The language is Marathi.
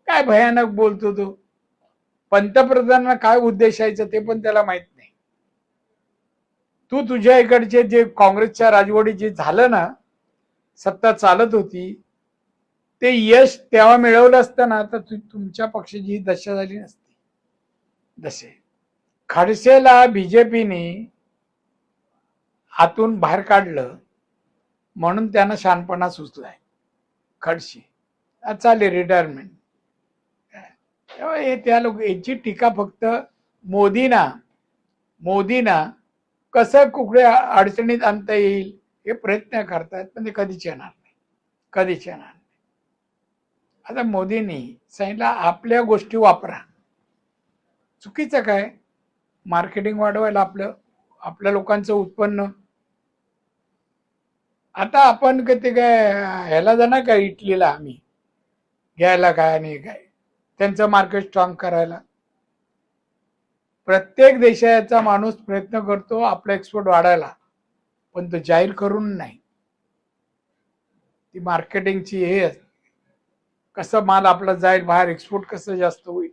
काय भयानक बोलतो तो. पंतप्रधानांना काय उद्देशायचं ते पण त्याला माहित नाही. तू तुझ्या इकडचे जे काँग्रेसच्या राजवटीत जे झालं ना, सत्ता चालत होती, ते यश तेव्हा मिळवलं असतं ना तर तुमच्या पक्षाची ही दशा झाली नसती. जसे खडसेला बीजेपीने हातून बाहेर काढलं म्हणून त्यांना शहाणपणा सुचलाय. खडसे चालेल रिटायरमेंट. त्या लोक यांची टीका फक्त मोदीना कसं कुठे अडचणीत आणता येईल हे प्रयत्न करतात, पण ते कधीच येणार नाही, कधीच येणार नाही. आता मोदींनी सांगितलं आपल्या गोष्टी वापरा. चुकीचं काय? मार्केटिंग वाढवायला आपल्या लोकांचं उत्पन्न. आता आपण ते काय ह्याला जाणार काय इटलीला आम्ही घ्यायला काय आणि काय त्यांचं मार्केट स्ट्रॉंग करायला. प्रत्येक देशाचा माणूस प्रयत्न करतो आपला एक्सपोर्ट वाढायला, पण तो जाहीर करून नाही. ती मार्केटिंगची हे कसं माल आपला जाईल बाहेर, एक्सपोर्ट कसं जास्त होईल